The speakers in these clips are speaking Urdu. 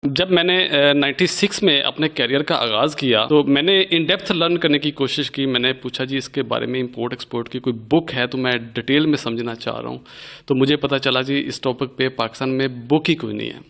جب میں نے 96 میں اپنے کیریئر کا آغاز کیا تو میں نے ان ڈیپتھ لرن کرنے کی کوشش کی. میں نے پوچھا جی اس کے بارے میں امپورٹ ایکسپورٹ کی کوئی بک ہے تو میں ڈیٹیل میں سمجھنا چاہ رہا ہوں. تو مجھے پتہ چلا جی اس ٹاپک پہ پاکستان میں بک ہی کوئی نہیں ہے.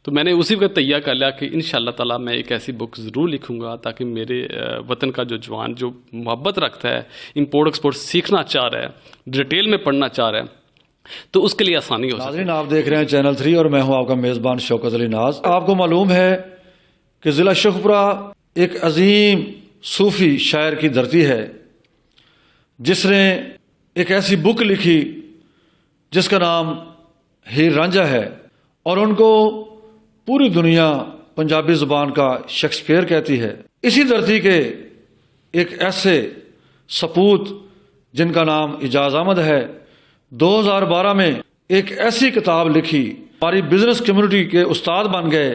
تو میں نے اسی وقت تیار کر لیا کہ انشاءاللہ تعالی میں ایک ایسی بک ضرور لکھوں گا تاکہ میرے وطن کا جو جوان جو محبت رکھتا ہے, امپورٹ ایکسپورٹ سیکھنا چاہ رہا ہے, ڈیٹیل میں پڑھنا چاہ رہا ہے, تو اس کے لیے آسانی ہو سکے. ناظرین آپ دیکھ رہے ہیں چینل 3 اور میں ہوں آپ کا میزبان شوکت علی ناز. آپ کو معلوم ہے کہ ضلع شیخوپورہ ایک عظیم صوفی شاعر کی دھرتی ہے جس نے ایک ایسی بک لکھی جس کا نام ہیر رانجھا ہے, اور ان کو پوری دنیا پنجابی زبان کا شیکسپیئر کہتی ہے. اسی دھرتی کے ایک ایسے سپوت جن کا نام اعجاز احمد ہے 2012 میں ایک ایسی کتاب لکھی, ہماری بزنس کمیونٹی کے استاد بن گئے.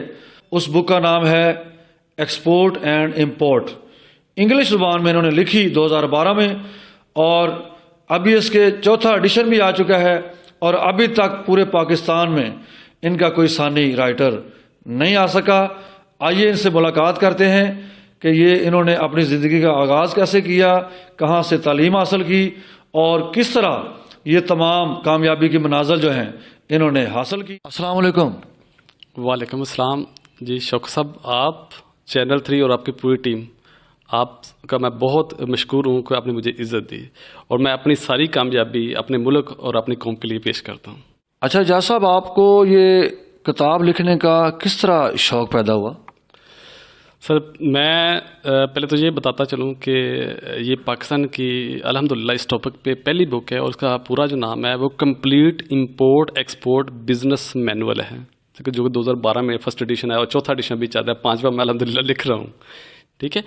اس بک کا نام ہے ایکسپورٹ اینڈ امپورٹ. انگلش زبان میں انہوں نے لکھی 2012 میں, اور ابھی اس کے چوتھا ایڈیشن بھی آ چکا ہے, اور ابھی تک پورے پاکستان میں ان کا کوئی ثانی رائٹر نہیں آ سکا. آئیے ان سے ملاقات کرتے ہیں کہ یہ انہوں نے اپنی زندگی کا آغاز کیسے کیا, کہاں سے تعلیم حاصل کی, اور کس طرح یہ تمام کامیابی کی منازل جو ہیں انہوں نے حاصل کی. السلام علیکم. وعلیکم السلام. جی شوق صاحب, آپ چینل 3 اور آپ کی پوری ٹیم, آپ کا میں بہت مشکور ہوں کہ آپ نے مجھے عزت دی, اور میں اپنی ساری کامیابی اپنے ملک اور اپنی قوم کے لیے پیش کرتا ہوں. اچھا اعجاز صاحب, آپ کو یہ کتاب لکھنے کا کس طرح شوق پیدا ہوا؟ سر میں پہلے تو یہ بتاتا چلوں کہ یہ پاکستان کی الحمدللہ اس ٹاپک پہ پہلی بک ہے, اور اس کا پورا جو نام ہے وہ complete import export business manual ہے, جو کہ 2012 میں فرسٹ ایڈیشن ہے, اور چوتھا ایڈیشن بھی چل رہا ہے, 5واں میں الحمدللہ لکھ رہا ہوں. ٹھیک ہے.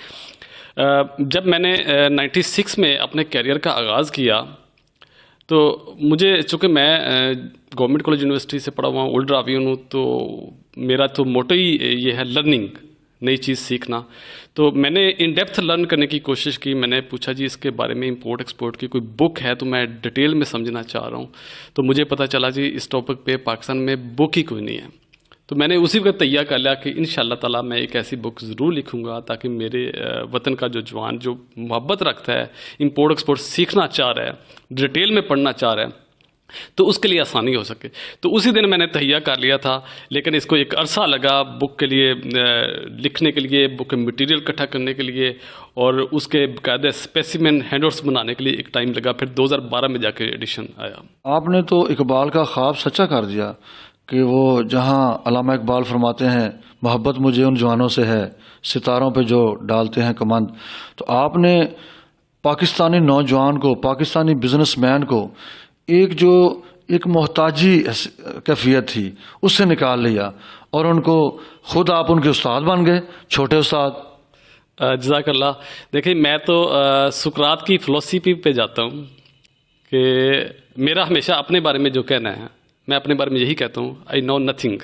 جب میں نے 96 میں اپنے کیریئر کا آغاز کیا تو مجھے, چونکہ میں گورنمنٹ کالج یونیورسٹی سے پڑھا ہوا ہوں, اولڈ راویون ہوں, تو میرا تو موٹو ہی یہ ہے لرننگ, نئی چیز سیکھنا. تو میں نے ان ڈیپتھ لرن کرنے کی کوشش کی. میں نے پوچھا جی اس کے بارے میں امپورٹ ایکسپورٹ کی کوئی بک ہے تو میں ڈیٹیل میں سمجھنا چاہ رہا ہوں. تو مجھے پتہ چلا جی اس ٹاپک پہ پاکستان میں بک ہی کوئی نہیں ہے. تو میں نے اسی وقت تیار کر لیا کہ انشاءاللہ تعالی میں ایک ایسی بک ضرور لکھوں گا تاکہ میرے وطن کا جو جوان جو محبت رکھتا ہے, امپورٹ ایکسپورٹ سیکھنا چاہ رہا ہے, ڈیٹیل میں پڑھنا چاہ رہا ہے, تو اس کے لیے آسانی ہو سکے. تو اسی دن میں نے تہیہ کر لیا تھا, لیکن اس کو ایک عرصہ لگا بک کے لیے, لکھنے کے لیے, بک کے مٹیریل اکٹھا کرنے کے لیے, اور اس کے باقاعدہ اسپیسیمن ہینڈ بنانے کے لیے ایک ٹائم لگا. پھر 2012 میں جا کے ایڈیشن آیا. آپ نے تو اقبال کا خواب سچا کر دیا کہ وہ جہاں علامہ اقبال فرماتے ہیں محبت مجھے ان جوانوں سے ہے ستاروں پہ جو ڈالتے ہیں کمند, تو آپ نے پاکستانی نوجوان کو, پاکستانی بزنس مین کو ایک محتاجی کیفیت تھی اس سے نکال لیا, اور ان کو خود آپ ان کے استاد بن گئے, چھوٹے استاد. جزاک اللہ. دیکھیں میں تو سقراط کی فلسفی پہ جاتا ہوں کہ میرا ہمیشہ اپنے بارے میں جو کہنا ہے, میں اپنے بارے میں یہی کہتا ہوں, آئی نو نتھنگ.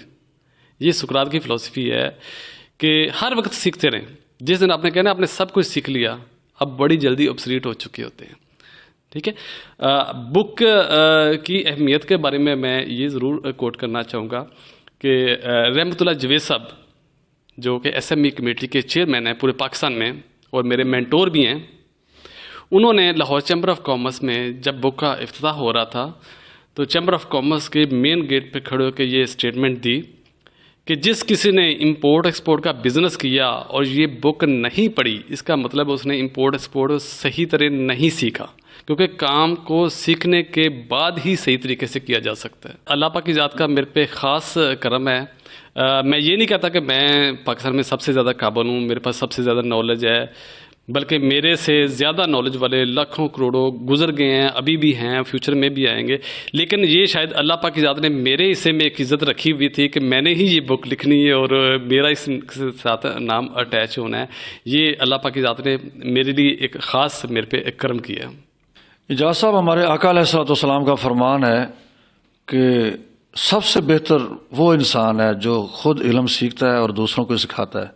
یہ سقراط کی فلسفی ہے کہ ہر وقت سیکھتے رہیں. جس دن آپ نے کہنا آپ نے سب کچھ سیکھ لیا, اب بڑی جلدی آبسلیٹ ہو چکے ہوتے ہیں. ٹھیک ہے. بک کی اہمیت کے بارے میں یہ ضرور کوٹ کرنا چاہوں گا کہ رحمت اللہ جوید صاحب جو کہ ایس ایم ای کمیٹی کے چیئرمین ہیں پورے پاکستان میں, اور میرے مینٹور بھی ہیں, انہوں نے لاہور چیمبر آف کامرس میں جب بک کا افتتاح ہو رہا تھا تو چیمبر آف کامرس کے مین گیٹ پہ کھڑے ہو کے یہ اسٹیٹمنٹ دی کہ جس کسی نے امپورٹ ایکسپورٹ کا بزنس کیا اور یہ بک نہیں پڑھی, اس کا مطلب اس نے امپورٹ ایکسپورٹ صحیح طرح نہیں سیکھا, کیونکہ کام کو سیکھنے کے بعد ہی صحیح طریقے سے کیا جا سکتا ہے. اللہ پاک کی ذات کا میرے پہ خاص کرم ہے. میں یہ نہیں کہتا کہ میں پاکستان میں سب سے زیادہ قابل ہوں, میرے پاس سب سے زیادہ نالج ہے, بلکہ میرے سے زیادہ نالج والے لاکھوں کروڑوں گزر گئے ہیں, ابھی بھی ہیں, فیوچر میں بھی آئیں گے. لیکن یہ شاید اللہ پاک کی ذات نے میرے حصے میں ایک عزت رکھی ہوئی تھی کہ میں نے ہی یہ بک لکھنی ہے اور میرا اس ساتھ نام اٹیچ ہونا ہے. یہ اللہ پاک کی ذات نے میرے لیے ایک خاص میرے پہ ایک کرم کیا ہے. اعجاز صاحب, ہمارے آقا علیہ الصلوۃ والسلام کا فرمان ہے کہ سب سے بہتر وہ انسان ہے جو خود علم سیکھتا ہے اور دوسروں کو سکھاتا ہے.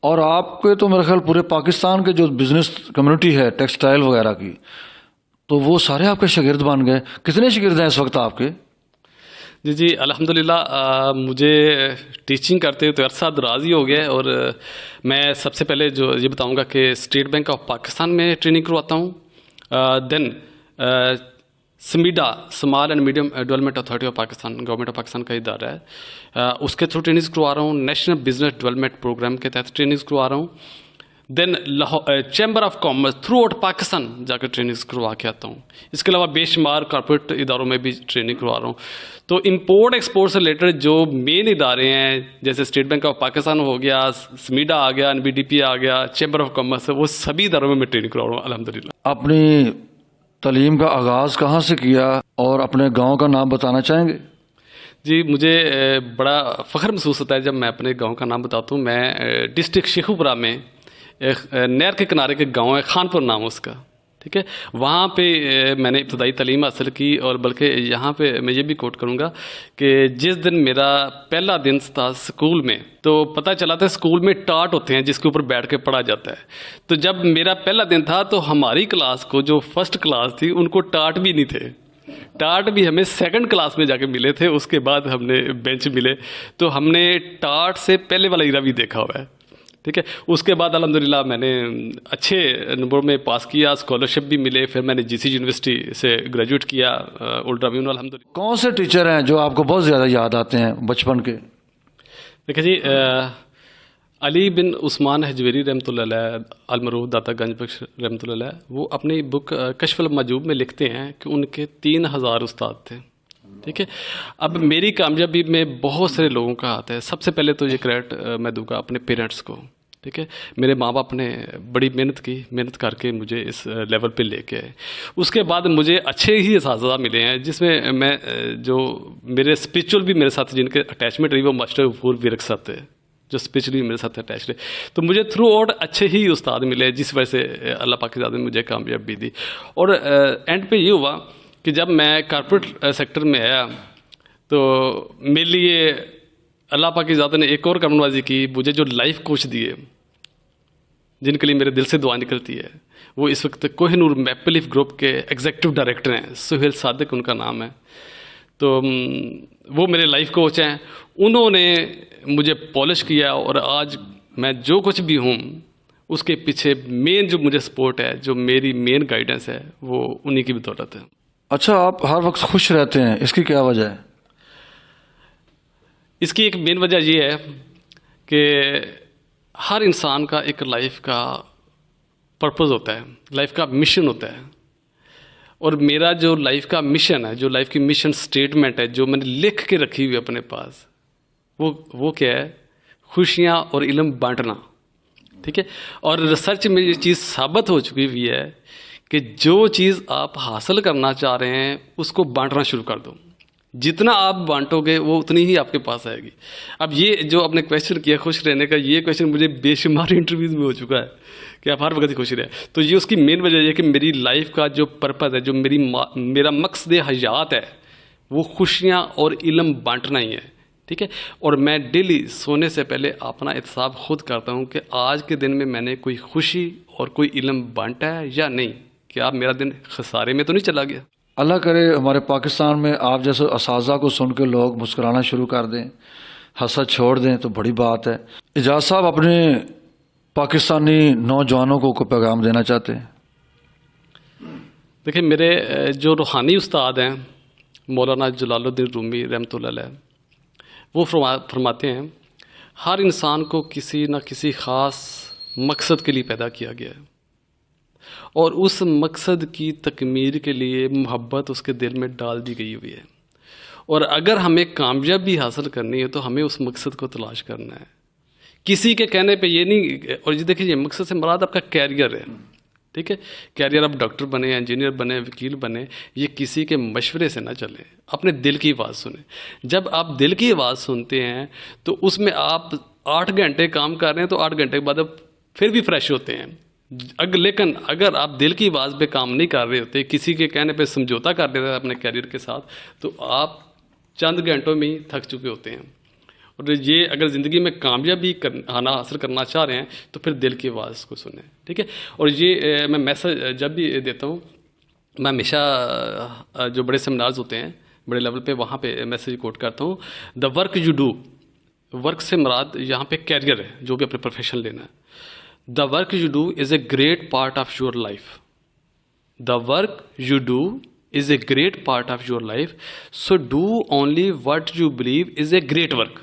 اور آپ کے تو میرے خیال پورے پاکستان کے جو بزنس کمیونٹی ہے ٹیکسٹائل وغیرہ کی, تو وہ سارے آپ کے شاگرد بن گئے. کتنے شاگرد ہیں اس وقت آپ کے؟ جی الحمدللہ مجھے ٹیچنگ کرتے ہوئے تو عرصہ دراز ہی ہو گیا ہے، اور میں سب سے پہلے جو یہ بتاؤں گا کہ اسٹیٹ بینک آف پاکستان میں ٹریننگ کرواتا ہوں، then SMEDA small and medium development authority of Pakistan, government of Pakistan کا ادارہ ہے، اس کے تھرو ٹریننگز کروا رہا ہوں، نیشنل بزنس ڈیولپمنٹ پروگرام کے تحت ٹریننگز کروا رہا ہوں، then chamber of commerce throughout Pakistan جا کر ٹریننگز کروا کے آتا ہوں، اس کے علاوہ بے شمار کارپوریٹ اداروں میں بھی ٹریننگ کروا رہا ہوں۔ تو امپورٹ ایکسپورٹ سے ریلیٹڈ جو مین ادارے ہیں جیسے اسٹیٹ بینک آف پاکستان ہو گیا، سمیڈا آ گیا، NBDP آ گیا، چیمبر آف کامرس، وہ سبھی اداروں میں ٹریننگ کروا رہا ہوں الحمدللہ۔ اپنی تعلیم کا آغاز کہاں سے کیا اور اپنے گاؤں کا نام بتانا چاہیں گے؟ جی مجھے بڑا فخر محسوس ہوتا ہے جب میں اپنے گاؤں کا نام بتاتا ہوں۔ میں ڈسٹرکٹ شیخوپورہ میں ایک نہر کے کنارے کے گاؤں ہے، خانپور نام اس کا، ٹھیک ہے، وہاں پہ میں نے ابتدائی تعلیم حاصل کی، اور بلکہ یہاں پہ میں یہ بھی کوٹ کروں گا کہ جس دن میرا پہلا دن تھا اسکول میں، تو پتہ چلا تھا اسکول میں ٹاٹ ہوتے ہیں جس کے اوپر بیٹھ کے پڑھا جاتا ہے، تو جب میرا پہلا دن تھا تو ہماری کلاس کو جو فرسٹ کلاس تھی ان کو ٹاٹ بھی نہیں تھے، ٹاٹ بھی ہمیں سیکنڈ کلاس میں جا کے ملے تھے، اس کے بعد ہم نے بینچ ملے، تو ہم نے ٹاٹ سے پہلے والا ایرا بھی دیکھا ہوا ہے، ٹھیک ہے۔ اس کے بعد الحمدللہ میں نے اچھے نمبر میں پاس کیا، اسکالرشپ بھی ملے، پھر میں نے GC یونیورسٹی سے گریجویٹ کیا اولڈ ریونیو الحمدللہ۔ کون سے ٹیچر ہیں جو آپ کو بہت زیادہ یاد آتے ہیں بچپن کے؟ دیکھیں جی، علی بن عثمان حجویری رحمۃ اللہ علیہ، المعروف داتا گنج بخش رحمۃ اللہ علیہ، وہ اپنی بک کشف المحجوب میں لکھتے ہیں کہ ان کے 3000 استاد تھے، ٹھیک ہے۔ اب میری کامیابی میں بہت سارے لوگوں کا ہاتھ ہے۔ سب سے پہلے تو یہ کریڈٹ میں دوں گا اپنے پیرنٹس کو، ٹھیک ہے۔ میرے ماں باپ نے بڑی محنت کر کے مجھے اس لیول پہ لے کے آئے۔ اس کے بعد مجھے اچھے ہی اساتذہ ملے ہیں جس میں میں جو میرے اسپرچل بھی میرے ساتھ جن کے اٹیچمنٹ رہی وہ ماسٹر غفور ورک صاحب تھے جو اسپرچلی میرے ساتھ اٹیچ رہے، تو مجھے تھرو آؤٹ اچھے ہی استاد ملے جس وجہ سے اللہ پاک کی ذات نے مجھے کامیابی دی۔ اور اینڈ پہ یہ ہوا کہ جب میں کارپوریٹ سیکٹر میں آیا تو میرے لیے اللہ پاک کی ذات نے ایک اور کام نوازی کی، مجھے جو لائف کوچ دیے جن کے لیے میرے دل سے دعا نکلتی ہے، وہ اس وقت Koh Noor maple leaf group کے ایگزیکٹو ڈائریکٹر ہیں، سہیل صادق ان کا نام ہے، تو وہ میرے لائف کوچ ہیں۔ انہوں نے مجھے پالش کیا، اور آج میں جو کچھ بھی ہوں اس کے پیچھے مین جو مجھے سپورٹ ہے، جو میری مین گائیڈنس ہے، وہ انہی کی بدولت ہے۔ اچھا، آپ ہر وقت خوش رہتے ہیں، اس کی کیا وجہ ہے؟ اس کی ایک مین وجہ یہ ہے کہ ہر انسان کا ایک لائف کا پرپز ہوتا ہے، لائف کا مشن ہوتا ہے، اور میرا جو لائف کا مشن ہے، جو لائف کی مشن سٹیٹمنٹ ہے جو میں نے لکھ کے رکھی ہوئی اپنے پاس، وہ کیا ہے؟ خوشیاں اور علم بانٹنا، ٹھیک ہے۔ اور ریسرچ میں یہ چیز ثابت ہو چکی ہوئی ہے کہ جو چیز آپ حاصل کرنا چاہ رہے ہیں اس کو بانٹنا شروع کر دو، جتنا آپ بانٹو گے وہ اتنی ہی آپ کے پاس آئے گی۔ اب یہ جو آپ نے کویشچن کیا خوش رہنے کا، یہ کویشچن مجھے بے شمار انٹرویوز میں ہو چکا ہے کہ آپ ہر وقت ہی خوش رہیں، تو یہ اس کی مین وجہ یہ کہ میری لائف کا جو پرپز ہے، جو میرا مقصد حیات ہے، وہ خوشیاں اور علم بانٹنا ہی ہے، ٹھیک ہے۔ اور میں ڈیلی سونے سے پہلے اپنا احتساب خود کرتا ہوں کہ آج کے دن میں میں نے کوئی خوشی اور کوئی علم بانٹا ہے یا نہیں، کیا میرا دن خسارے میں تو نہیں چلا گیا۔ اللہ کرے ہمارے پاکستان میں آپ جیسے اساتذہ کو سن کے لوگ مسکرانا شروع کر دیں، حسد چھوڑ دیں تو بڑی بات ہے۔ اجاز صاحب اپنے پاکستانی نوجوانوں کو کوئی پیغام دینا چاہتے ہیں؟ دیکھیں، میرے جو روحانی استاد ہیں مولانا جلال الدین رومی رحمۃ اللہ علیہ، وہ فرماتے ہیں ہر انسان کو کسی نہ کسی خاص مقصد کے لیے پیدا کیا گیا ہے، اور اس مقصد کی تکمیل کے لیے محبت اس کے دل میں ڈال دی گئی ہوئی ہے، اور اگر ہمیں کامیابی حاصل کرنی ہے تو ہمیں اس مقصد کو تلاش کرنا ہے، کسی کے کہنے پہ یہ نہیں۔ اور یہ دیکھیں، یہ مقصد سے مراد آپ کا کیریئر ہے، ٹھیک ہے۔ کیریئر آپ ڈاکٹر بنے، انجینئر بنے، وکیل بنے، یہ کسی کے مشورے سے نہ چلے، اپنے دل کی آواز سنیں۔ جب آپ دل کی آواز سنتے ہیں تو اس میں آپ 8 گھنٹے کام کر رہے ہیں تو 8 گھنٹے کے بعد آپ پھر بھی فریش ہوتے ہیں۔ لیکن اگر آپ دل کی آواز پہ کام نہیں کر رہے ہوتے، کسی کے کہنے پہ سمجھوتا کر دیتے ہیں اپنے کیریئر کے ساتھ، تو آپ چند گھنٹوں میں ہی تھک چکے ہوتے ہیں۔ اور یہ اگر زندگی میں کامیابی حاصل کرنا چاہ رہے ہیں تو پھر دل کی آواز کو سنیں، ٹھیک ہے۔ اور یہ میں میسج جب بھی دیتا ہوں، میں ہمیشہ جو بڑے سیمینارز ہوتے ہیں بڑے لیول پہ، وہاں پہ میسج کوٹ کرتا ہوں، the work you do, work سے مراد یہاں پہ کیریئر ہے، جو بھی اپنے پروفیشن لینا ہے. The work you do is a great part of your life. The work you do is a great part of your life, so do only what you believe is a great work,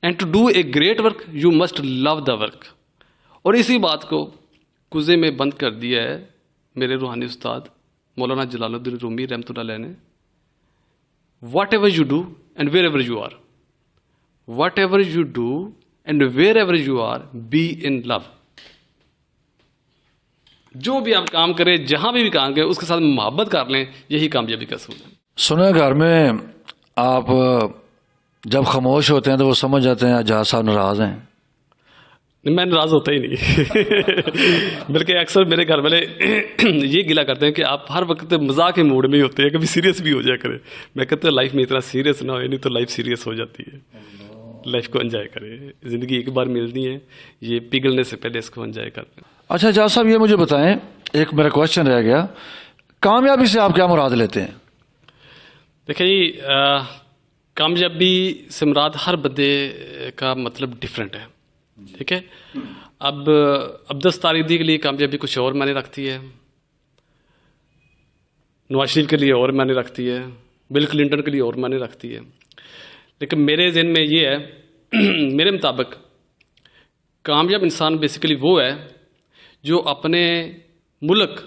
and to do a great work you must love the work. اور اسی بات کو کوزے میں بند کر دیا ہے میرے روحانی استاد مولانا جلال الدین رومی رحمۃ اللہ علیہ نے. Whatever you do and wherever you are, whatever you do and wherever you are, be in love. جو بھی آپ کام کریں، جہاں بھی کام کریں، اس کے ساتھ محبت کر لیں، یہی کامیابی کا اصول ہے. سنے گھر میں آپ جب خاموش ہوتے ہیں تو وہ سمجھ جاتے ہیں جہاز صاحب ناراض ہیں. میں ناراض ہوتا ہی نہیں بلکہ اکثر میرے گھر والے یہ گلا کرتے ہیں کہ آپ ہر وقت مزاح کے موڈ میں ہی ہوتے ہیں، کبھی سیریس بھی ہو جایا کرے. میں کہتا ہوں لائف میں اتنا سیریس نہ ہوئے، نہیں تو لائف سیریس ہو جاتی ہے. لائف کو انجوائے کرے، زندگی ایک بار ملتی ہے، یہ پگھلنے سے پہلے اس کو انجوائے کرتے ہیں. اچھا جہاز صاحب یہ مجھے بتائیں، ایک میرا کوشچن رہ گیا، کامیابی سے آپ کیا مراد لیتے ہیں؟ دیکھیں جی، کامیابی سے مراد ہر بندے کا مطلب ڈفرینٹ ہے. ٹھیک ہے، اب عبدالس تاریخی کے لیے کامیابی کچھ اور معنی رکھتی ہے، نواز شریف کے لیے اور معنی رکھتی ہے، بل کلنٹن کے لیے اور معنی رکھتی ہے. لیکن میرے ذہن میں یہ ہے، میرے مطابق کامیاب انسان بیسیکلی وہ ہے جو اپنے ملک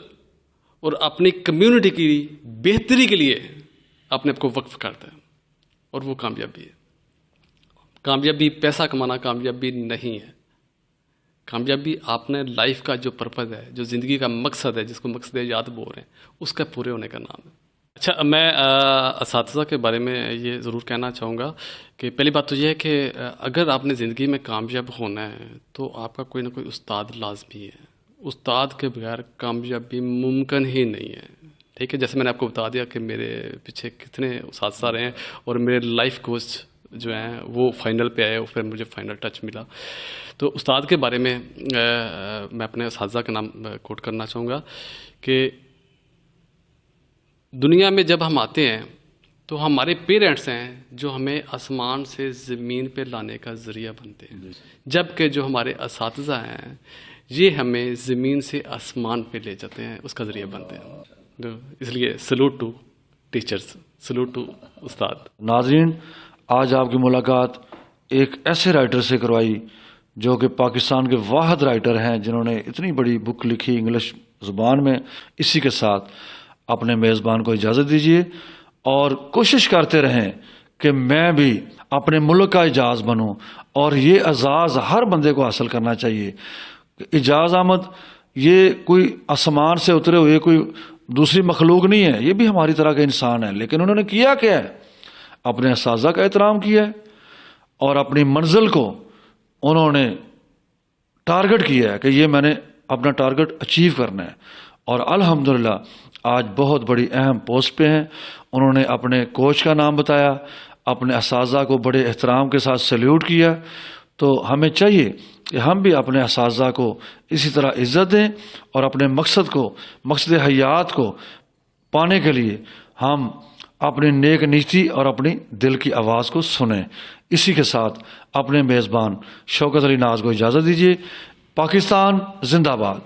اور اپنی کمیونٹی کی بہتری کے لیے اپنے آپ کو وقف کرتا ہے، اور وہ کامیابی ہے. کامیابی پیسہ کمانا کامیابی نہیں ہے. کامیابی آپ نے لائف کا جو پرپز ہے، جو زندگی کا مقصد ہے، جس کو مقصد یاد بول رہے ہیں، اس کا پورے ہونے کا نام ہے. اچھا، میں اساتذہ کے بارے میں یہ ضرور کہنا چاہوں گا کہ پہلی بات تو یہ ہے کہ اگر آپ نے زندگی میں کامیاب ہونا ہے تو آپ کا کوئی نہ کوئی استاد لازمی ہے. استاد کے بغیر کامیابی ممکن ہی نہیں ہے. ٹھیک ہے، جیسے میں نے آپ کو بتا دیا کہ میرے پیچھے کتنے اساتذہ رہے ہیں، اور میرے لائف کوچ جو ہیں وہ فائنل پہ آئے، اور پھر مجھے فائنل ٹچ ملا. تو استاد کے بارے میں میں اپنے اساتذہ کا نام کوٹ کرنا چاہوں گا کہ دنیا میں جب ہم آتے ہیں تو ہمارے پیرنٹس ہیں جو ہمیں آسمان سے زمین پہ لانے کا ذریعہ بنتے ہیں، جبکہ جو ہمارے اساتذہ ہیں یہ ہمیں زمین سے آسمان پہ لے جاتے ہیں، اس کا ذریعہ بنتے ہیں. اس لیے salute to teachers, salute to استاد. ناظرین، آج آپ کی ملاقات ایک ایسے رائٹر سے کروائی جو کہ پاکستان کے واحد رائٹر ہیں جنہوں نے اتنی بڑی بک لکھی انگلش زبان میں. اسی کے ساتھ اپنے میزبان کو اجازت دیجیے، اور کوشش کرتے رہیں کہ میں بھی اپنے ملک کا اعزاز بنوں، اور یہ اعزاز ہر بندے کو حاصل کرنا چاہیے. اعجاز احمد یہ کوئی آسمان سے اترے ہوئے کوئی دوسری مخلوق نہیں ہے، یہ بھی ہماری طرح کا انسان ہے. لیکن انہوں نے کیا ہے؟ اپنے اساتذہ کا احترام کیا ہے، اور اپنی منزل کو انہوں نے ٹارگٹ کیا ہے کہ یہ میں نے اپنا ٹارگٹ اچیو کرنا ہے. اور الحمدللہ آج بہت بڑی اہم پوسٹ پہ ہیں. انہوں نے اپنے کوچ کا نام بتایا، اپنے اساتذہ کو بڑے احترام کے ساتھ سیلیوٹ کیا. تو ہمیں چاہیے کہ ہم بھی اپنے اساتذہ کو اسی طرح عزت دیں، اور اپنے مقصد کو، مقصد حیات کو پانے کے لیے ہم اپنی نیک نیتی اور اپنی دل کی آواز کو سنیں. اسی کے ساتھ اپنے میزبان شوکت علی ناز کو اجازت دیجیے. پاکستان زندہ باد.